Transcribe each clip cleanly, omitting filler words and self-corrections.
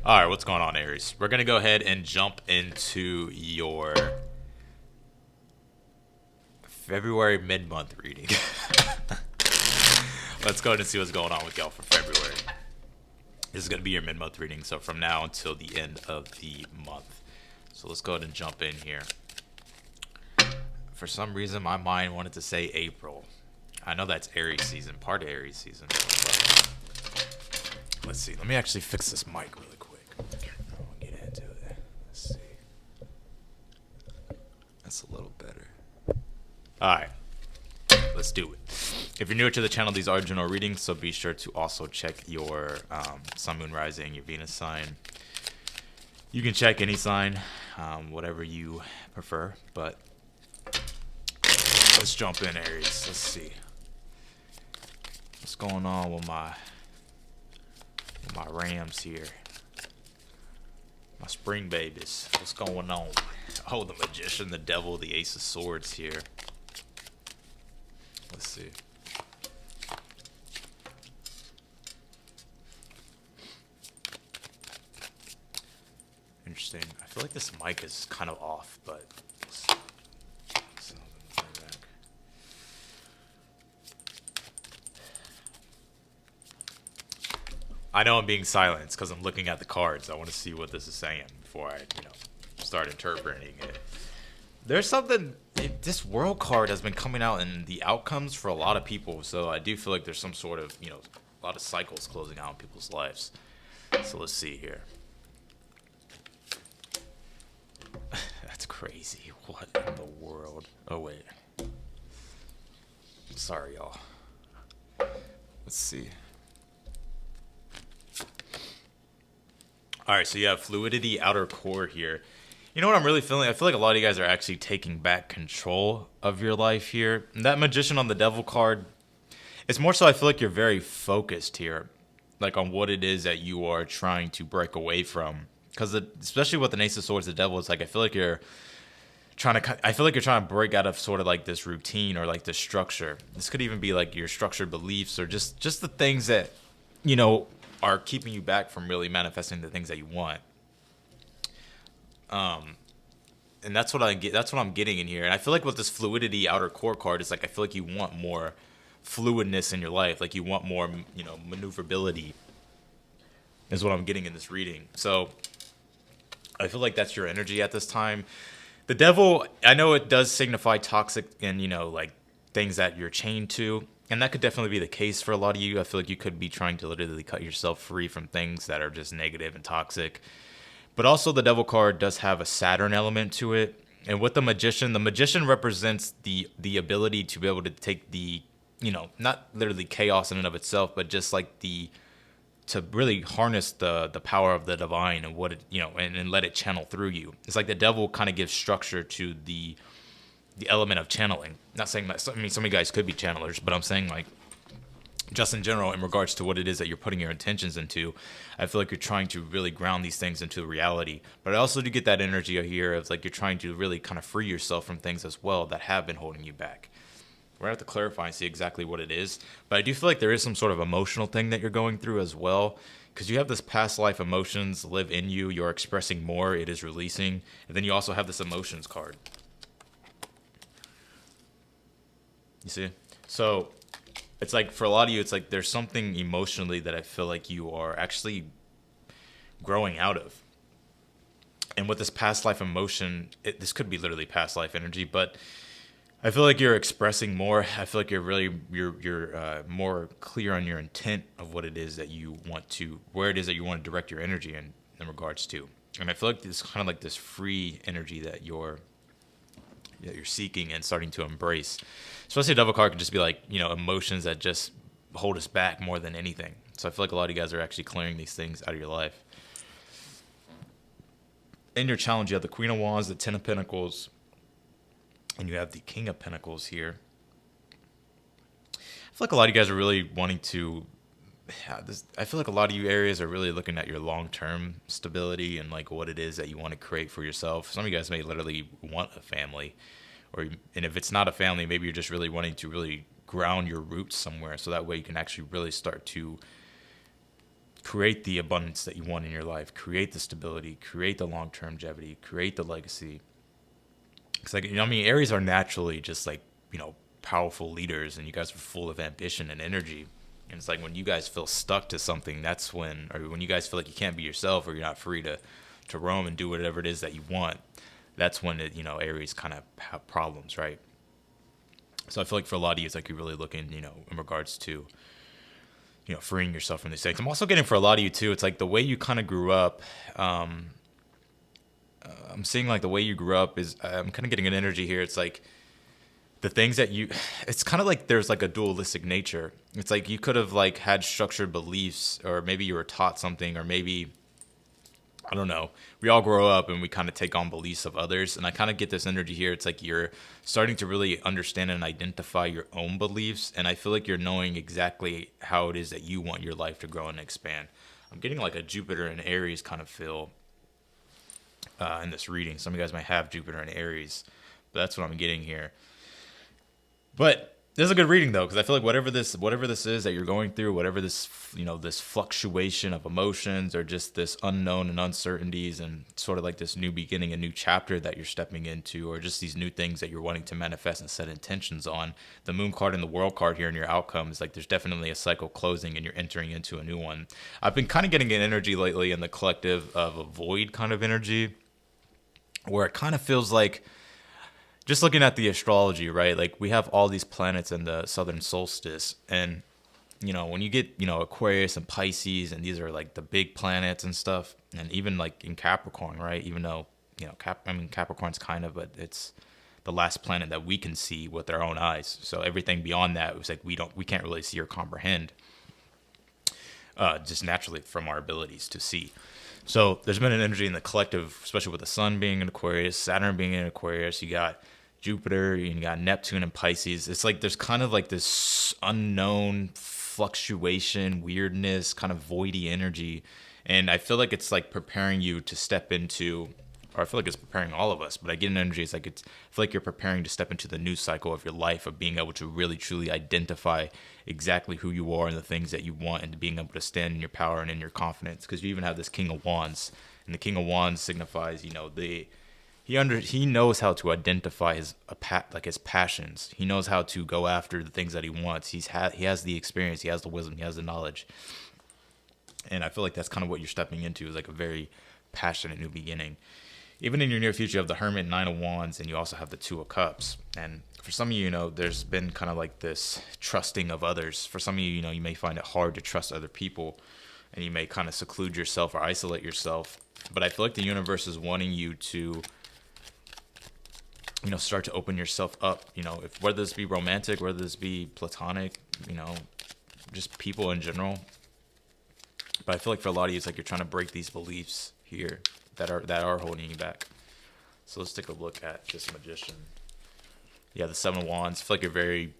All right, what's going on, Aries? We're going to go ahead and jump into your February mid-month reading. Let's go ahead and see what's going on with y'all for February. This is going to be your mid-month reading, so from now until the end of the month. So let's go ahead and jump in here. For some reason, my mind wanted to say April. I know that's Aries season, part of Aries season. Let's see. Let me actually fix this mic really quick. I'll get into it. Let's see. That's a little better. Alright. Let's do it. If you're newer to the channel, these are general readings, so be sure to also check your Sun, Moon, Rising, your Venus sign. You can check any sign, whatever you prefer, but let's jump in, Aries. Let's see. What's going on with my Rams here? My spring babies. What's going on? Oh, the Magician, the Devil, the Ace of Swords here. Let's see. Interesting. I feel like this mic is kind of off, but I know I'm being silenced because I'm looking at the cards. I want to see what this is saying before I, start interpreting it. There's something. This World card has been coming out in the outcomes for a lot of people, so I do feel like there's some sort of, a lot of cycles closing out in people's lives. So let's see here. That's crazy. What in the world? Oh, wait. Sorry, y'all. Let's see. All right, so you have fluidity, outer core here. You know what I'm really feeling? I feel like a lot of you guys are actually taking back control of your life here. And that Magician on the Devil card, it's more so I feel like you're very focused here, like on what it is that you are trying to break away from. Because especially with the Ace of Swords, the Devil, it's like I feel like you're trying to break out of sort of like this routine or like this structure. This could even be like your structured beliefs or just the things that, are keeping you back from really manifesting the things that you want. And that's what I get. That's what I'm getting in here. And I feel like with this fluidity outer core card, it's like I feel like you want more fluidness in your life. Like you want more, maneuverability. Is what I'm getting in this reading. So I feel like that's your energy at this time. The Devil, I know it does signify toxic and like things that you're chained to. And that could definitely be the case for a lot of you. I feel like you could be trying to literally cut yourself free from things that are just negative and toxic. But also the Devil card does have a Saturn element to it. And with the Magician represents the ability to be able to take the, not literally chaos in and of itself, but just like to really harness the power of the divine and what it, and let it channel through you. It's like the Devil kind of gives structure to the element of channeling. Not saying that, some of you guys could be channelers, but I'm saying like just in general in regards to what it is that you're putting your intentions into. I feel like you're trying to really ground these things into reality. But I also do get that energy here of like you're trying to really kind of free yourself from things as well that have been holding you back. We're going to have to clarify and see exactly what it is. But I do feel like there is some sort of emotional thing that you're going through as well. Because you have this past life emotions live in you. You're expressing more. It is releasing. And then you also have this emotions card. You see? So it's like for a lot of you, it's like there's something emotionally that I feel like you are actually growing out of. And with this past life emotion, this could be literally past life energy, but I feel like you're expressing more. I feel like you're more clear on your intent of what it is that you want to, where it is that you want to direct your energy in regards to. And I feel like this kind of like this free energy that you're seeking and starting to embrace. Especially a Devil card could just be like, emotions that just hold us back more than anything. So I feel like a lot of you guys are actually clearing these things out of your life. In your challenge, you have the Queen of Wands, the Ten of Pentacles, and you have the King of Pentacles here. I feel like a lot of you guys are really wanting to... I feel like a lot of you areas are really looking at your long-term stability and like what it is that you want to create for yourself. Some of you guys may literally want a family. And if it's not a family, maybe you're just really wanting to really ground your roots somewhere. So that way you can actually really start to create the abundance that you want in your life, create the stability, create the long-term longevity, create the legacy. It's like, I mean, Aries are naturally just like, powerful leaders, and you guys are full of ambition and energy. And it's like when you guys feel stuck to something, that's or when you guys feel like you can't be yourself, or you're not free to roam and do whatever it is that you want, that's when Aries kind of have problems, right? So I feel like for a lot of you, it's like you're really looking, in regards to, freeing yourself from these things. I'm also getting for a lot of you too, it's like the way you kind of grew up. I'm seeing like the way you grew up is, I'm kind of getting an energy here. It's like the things that it's kind of like there's like a dualistic nature. It's like you could have like had structured beliefs, or maybe you were taught something, or maybe, I don't know. We all grow up and we kind of take on beliefs of others. And I kind of get this energy here. It's like you're starting to really understand and identify your own beliefs. And I feel like you're knowing exactly how it is that you want your life to grow and expand. I'm getting like a Jupiter and Aries kind of feel in this reading. Some of you guys might have Jupiter and Aries, but that's what I'm getting here. But this is a good reading though, because I feel like whatever this is that you're going through, whatever this, this fluctuation of emotions, or just this unknown and uncertainties, and sort of like this new beginning, a new chapter that you're stepping into, or just these new things that you're wanting to manifest and set intentions on. The Moon card and the World card here in your outcome is like there's definitely a cycle closing and you're entering into a new one. I've been kind of getting an energy lately in the collective of a void kind of energy, where it kind of feels like, just looking at the astrology, right? Like we have all these planets in the southern solstice, and when you get Aquarius and Pisces, and these are like the big planets and stuff, and even like in Capricorn, right? Even though Capricorn's kind of, but it's the last planet that we can see with our own eyes. So everything beyond that, it's like we can't really see or comprehend, just naturally from our abilities to see. So there's been an energy in the collective, especially with the Sun being in Aquarius, Saturn being in Aquarius. You got Jupiter, you got Neptune and Pisces. It's like there's kind of like this unknown fluctuation, weirdness, kind of voidy energy. And I feel like it's like preparing you to step into, or I feel like it's preparing all of us, but I get an energy. It's like I feel like you're preparing to step into the new cycle of your life, of being able to really truly identify exactly who you are and the things that you want, and being able to stand in your power and in your confidence. Because you even have this King of Wands, and the King of Wands signifies, he knows how to identify his passions. He knows how to go after the things that he wants. He has the experience, he has the wisdom, he has the knowledge. And I feel like that's kind of what you're stepping into, is like a very passionate new beginning. Even in your near future, you have the Hermit, Nine of Wands, and you also have the Two of Cups. And for some of you, there's been kind of like this trusting of others. For some of you, you may find it hard to trust other people, and you may kind of seclude yourself or isolate yourself. But I feel like the universe is wanting you to, start to open yourself up, if whether this be romantic, whether this be platonic, just people in general. But I feel like for a lot of you, it's like you're trying to break these beliefs here that are holding you back. So let's take a look at this Magician. Yeah, the Seven of Wands. I feel like you're very,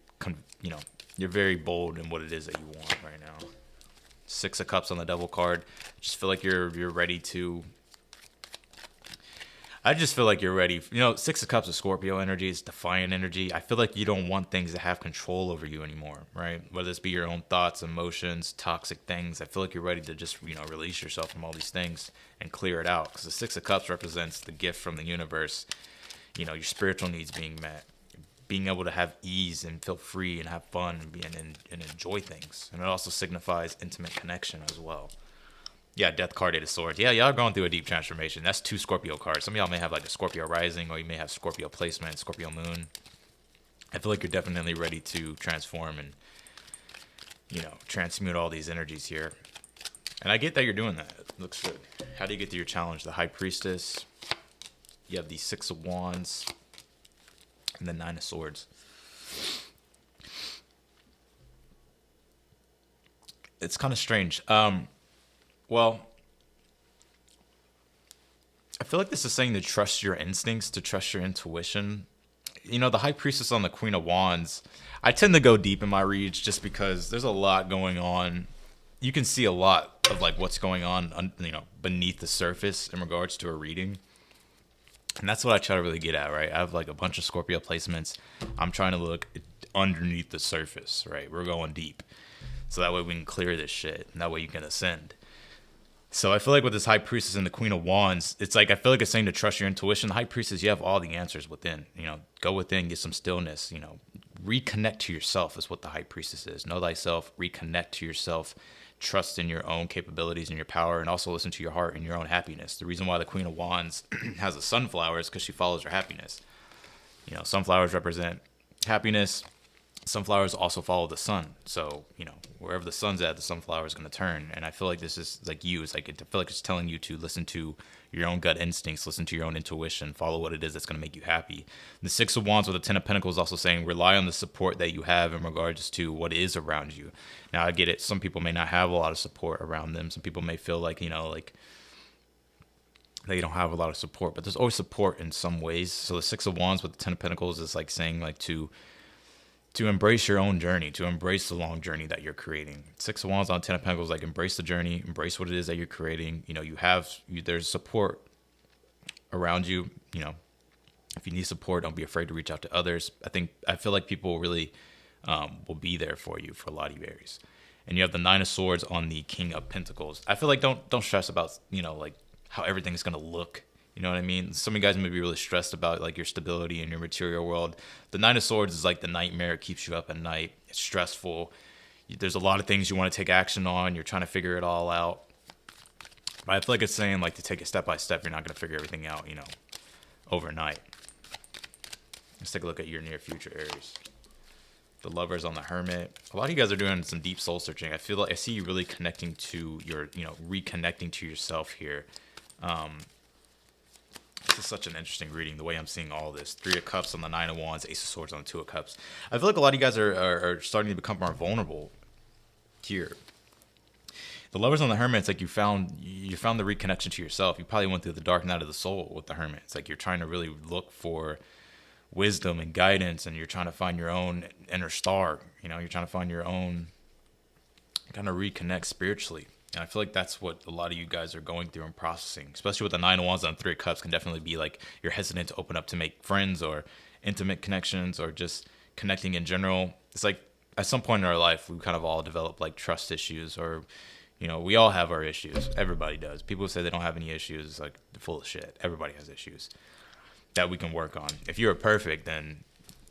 you're very bold in what it is that you want right now. Six of Cups on the Devil card. Just feel like you're ready to. I just feel like you're ready. Six of Cups of Scorpio energy is defiant energy. I feel like you don't want things to have control over you anymore, right? Whether this be your own thoughts, emotions, toxic things. I feel like you're ready to just, release yourself from all these things and clear it out. Because the Six of Cups represents the gift from the universe. Your spiritual needs being met. Being able to have ease and feel free and have fun and enjoy things. And it also signifies intimate connection as well. Yeah, Death card, Eight of Swords. Yeah, y'all are going through a deep transformation. That's two Scorpio cards. Some of y'all may have like a Scorpio rising, or you may have Scorpio placement, Scorpio moon. I feel like you're definitely ready to transform and, transmute all these energies here. And I get that you're doing that. It looks good. How do you get to your challenge? The High Priestess. You have the Six of Wands. And the Nine of Swords. It's kind of strange. Well, I feel like this is saying to trust your instincts, to trust your intuition. The High Priestess on the Queen of Wands, I tend to go deep in my reads just because there's a lot going on. You can see a lot of like what's going on, beneath the surface in regards to a reading. And that's what I try to really get at, right? I have like a bunch of Scorpio placements. I'm trying to look underneath the surface, right? We're going deep. So that way we can clear this shit. And that way you can ascend. So I feel like with this High Priestess and the Queen of Wands, it's like I feel like it's saying to trust your intuition. The High Priestess, you have all the answers within. Go within, get some stillness. Reconnect to yourself is what the High Priestess is. Know thyself, reconnect to yourself, trust in your own capabilities and your power, and also listen to your heart and your own happiness. The reason why the Queen of Wands has a sunflower is because she follows her happiness. Sunflowers represent happiness. Sunflowers also follow the sun. So, wherever the sun's at, the sunflower is going to turn. And I feel like this is like you. It's like, I feel like it's telling you to listen to your own gut instincts, listen to your own intuition, follow what it is that's going to make you happy. The Six of Wands with the Ten of Pentacles also saying rely on the support that you have in regards to what is around you. Now, I get it. Some people may not have a lot of support around them. Some people may feel like, like they don't have a lot of support, but there's always support in some ways. So the Six of Wands with the Ten of Pentacles is like saying like to embrace your own journey, to embrace the long journey that you're creating. Six of Wands on Ten of Pentacles, like embrace the journey, embrace what it is that you're creating. There's support around you. If you need support, don't be afraid to reach out to others. I feel like people really will be there for you for a lot of you Aries. And you have the Nine of Swords on the King of Pentacles. I feel like don't stress about, like how everything's going to look. You know what I mean? Some of you guys may be really stressed about like your stability in your material world. The Nine of Swords is like the nightmare. It keeps you up at night. It's stressful. There's a lot of things you want to take action on. You're trying to figure it all out. But I feel like it's saying like to take it step by step. You're not going to figure everything out, overnight. Let's take a look at your near future Aries. The Lovers on the Hermit. A lot of you guys are doing some deep soul searching. I feel like I see you really connecting to your, reconnecting to yourself here. This is such an interesting reading, the way I'm seeing all this. Three of Cups on the Nine of Wands, Ace of Swords on the Two of Cups. I feel like a lot of you guys are starting to become more vulnerable here. The Lovers on the Hermit, it's like you found the reconnection to yourself. You probably went through the dark night of the soul with the Hermit. It's like you're trying to really look for wisdom and guidance, and you're trying to find your own inner star. You're trying to find your own, kind of reconnect spiritually. And I feel like that's what a lot of you guys are going through and processing, especially with the Nine of Wands and Three of Cups can definitely be like you're hesitant to open up to make friends or intimate connections or just connecting in general. It's like at some point in our life, we kind of all develop like trust issues or, we all have our issues. Everybody does. People who say they don't have any issues, it's like they're full of shit. Everybody has issues that we can work on. If you're perfect, then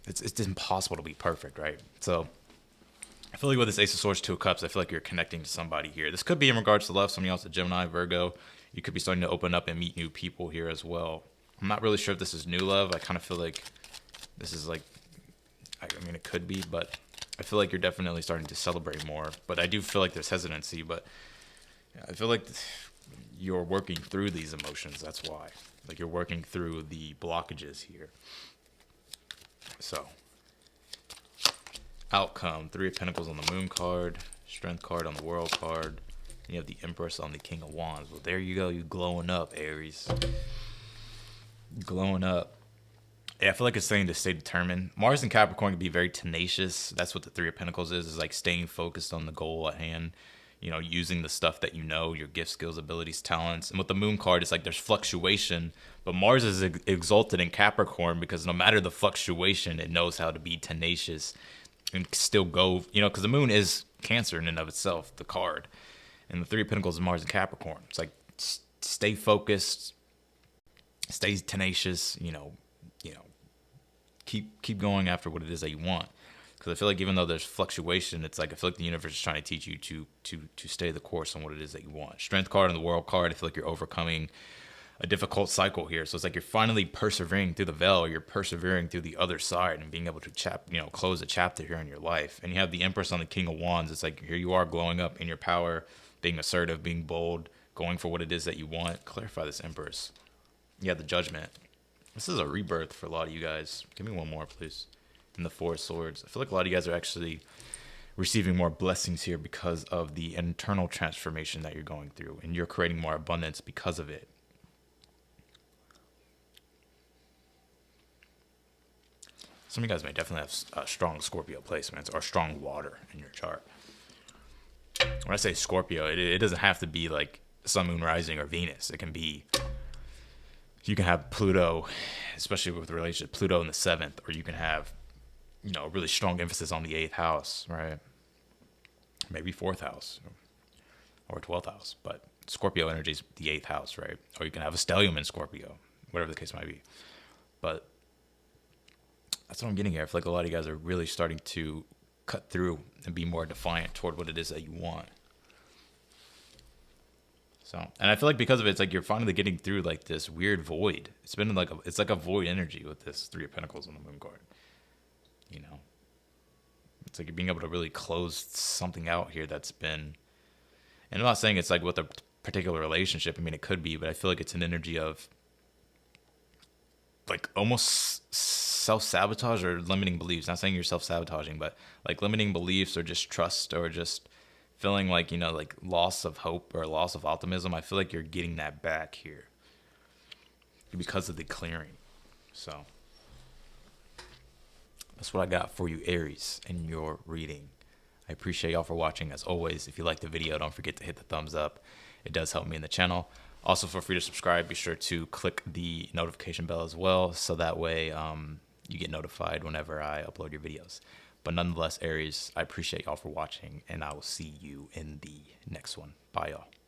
it's impossible to be perfect, right? So I feel like with this Ace of Swords, Two of Cups, I feel like you're connecting to somebody here. This could be in regards to love. Some of y'all, a Gemini, Virgo. You could be starting to open up and meet new people here as well. I'm not really sure if this is new love. I kind of feel like this is like, it could be, but I feel like you're definitely starting to celebrate more. But I do feel like there's hesitancy, but I feel like you're working through these emotions. That's why. Like you're working through the blockages here. So outcome, Three of Pentacles on the Moon card, Strength card on the World card. You have the Empress on the King of Wands. Well, there you go. You glowing up, Aries. Glowing up. Yeah, I feel like it's saying to stay determined. Mars and Capricorn can be very tenacious. That's what the Three of Pentacles is like staying focused on the goal at hand. Using the stuff that your gifts, skills, abilities, talents. And with the Moon card, it's like there's fluctuation. But Mars is exalted in Capricorn because no matter the fluctuation, it knows how to be tenacious and still go, because the Moon is Cancer in and of itself, the card. And the Three of Pentacles is Mars and Capricorn. It's like stay focused, stay tenacious, keep going after what it is that you want. Because I feel like even though there's fluctuation, it's like I feel like the universe is trying to teach you to stay the course on what it is that you want. Strength card and the World card, I feel like you're overcoming a difficult cycle here. So it's like you're finally persevering through the veil. You're persevering through the other side and being able to close a chapter here in your life. And you have the Empress on the King of Wands. It's like here you are glowing up in your power, being assertive, being bold, going for what it is that you want. Clarify this, Empress. You have the Judgment. This is a rebirth for a lot of you guys. Give me one more, please. And the Four of Swords. I feel like a lot of you guys are actually receiving more blessings here because of the internal transformation that you're going through. And you're creating more abundance because of it. Some of you guys may definitely have strong Scorpio placements or strong water in your chart. When I say Scorpio, it doesn't have to be like Sun, Moon, Rising, or Venus. It can be, you can have Pluto, especially with relationship, Pluto in the 7th, or you can have, a really strong emphasis on the 8th house, right? Maybe 4th house or 12th house. But Scorpio energy is the 8th house, right? Or you can have a stellium in Scorpio, whatever the case might be. But that's what I'm getting here. I feel like a lot of you guys are really starting to cut through and be more defiant toward what it is that you want. So, and I feel like because of it, it's like you're finally getting through like this weird void. It's been like it's like a void energy with this 3 of Pentacles on the Moon card. You know, it's like you're being able to really close something out here that's been. And I'm not saying it's like with a particular relationship. I mean, it could be, but I feel like it's an energy of like almost self-sabotage or limiting beliefs. Not saying you're self-sabotaging, but like limiting beliefs or just trust or just feeling like, you know, like loss of hope or loss of optimism. I feel like you're getting that back here because of the clearing. So that's what I got for you, Aries, in your reading. I appreciate y'all for watching. As always, if you like the video, don't forget to hit the thumbs up. It does help me in the channel. Also, feel free to subscribe. Be sure to click the notification bell as well, so that way you get notified whenever I upload your videos. But nonetheless, Aries, I appreciate y'all for watching, and I will see you in the next one. Bye, y'all.